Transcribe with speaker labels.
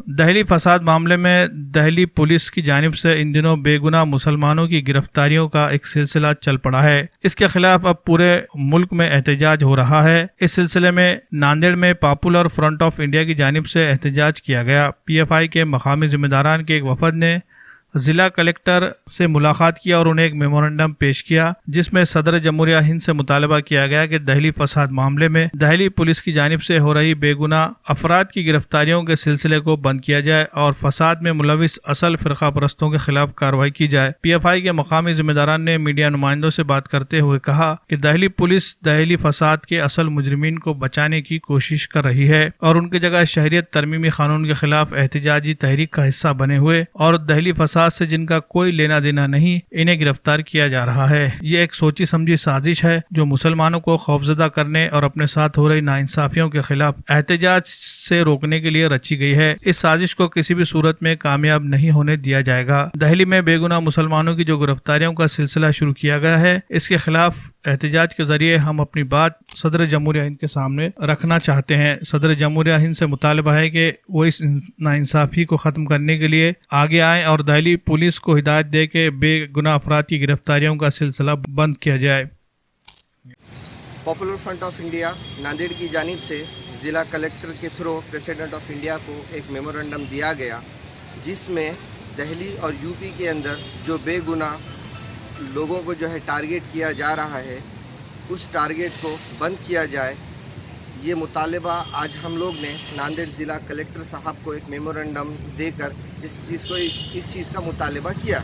Speaker 1: دہلی فساد معاملے میں دہلی پولیس کی جانب سے ان دنوں بے گناہ مسلمانوں کی گرفتاریوں کا ایک سلسلہ چل پڑا ہے۔ اس کے خلاف اب پورے ملک میں احتجاج ہو رہا ہے۔ اس سلسلے میں ناندیڑ میں پاپولر فرنٹ آف انڈیا کی جانب سے احتجاج کیا گیا۔ پی ایف آئی کے مقامی ذمہ داران کے ایک وفد نے ضلع کلکٹر سے ملاقات کیا اور انہیں ایک میمورنڈم پیش کیا، جس میں صدر جمہوریہ ہند سے مطالبہ کیا گیا کہ دہلی فساد معاملے میں دہلی پولیس کی جانب سے ہو رہی بے گناہ افراد کی گرفتاریوں کے سلسلے کو بند کیا جائے اور فساد میں ملوث اصل فرقہ پرستوں کے خلاف کارروائی کی جائے۔ پی ایف آئی کے مقامی ذمہ داران نے میڈیا نمائندوں سے بات کرتے ہوئے کہا کہ دہلی پولیس دہلی فساد کے اصل مجرمین کو بچانے کی کوشش کر رہی ہے اور ان کی جگہ شہریت ترمیمی قانون کے خلاف احتجاجی تحریک کا حصہ بنے ہوئے اور دہلی فساد سے جن کا کوئی لینا دینا نہیں انہیں گرفتار کیا جا رہا ہے۔ یہ ایک سوچی سمجھی سازش ہے جو مسلمانوں کو خوفزدہ کرنے اور اپنے ساتھ ہو رہی ناانصافیوں کے خلاف احتجاج سے روکنے کے لیے رچی گئی ہے۔ اس سازش کو کسی بھی صورت میں کامیاب نہیں ہونے دیا جائے گا۔ دہلی میں بے گناہ مسلمانوں کی جو گرفتاریوں کا سلسلہ شروع کیا گیا ہے، اس کے خلاف احتجاج کے ذریعے ہم اپنی بات صدر جمہوریہ ہند کے سامنے رکھنا چاہتے ہیں۔ صدر جمہوریہ ہند سے مطالبہ ہے کہ وہ اس ناانصافی کو ختم کرنے کے لیے آگے آئیں اور دہلی پولیس کو ہدایت دے کہ بے گناہ افراد کی گرفتاریوں کا سلسلہ بند کیا جائے۔
Speaker 2: Popular front of India Nanded کی جانب سے ضلع کلکٹر کے تھرو پریزیڈنٹ آف انڈیا کو ایک میمورنڈم دیا گیا، جس میں دہلی اور یو پی کے اندر جو بے گناہ لوگوں کو جو ہے ٹارگیٹ کیا جا رہا ہے، اس ٹارگیٹ کو بند کیا جائے۔ یہ مطالبہ آج ہم لوگ نے ناندیڑ ضلع کلکٹر صاحب کو ایک میمورنڈم دے کر اس چیز کا مطالبہ کیا۔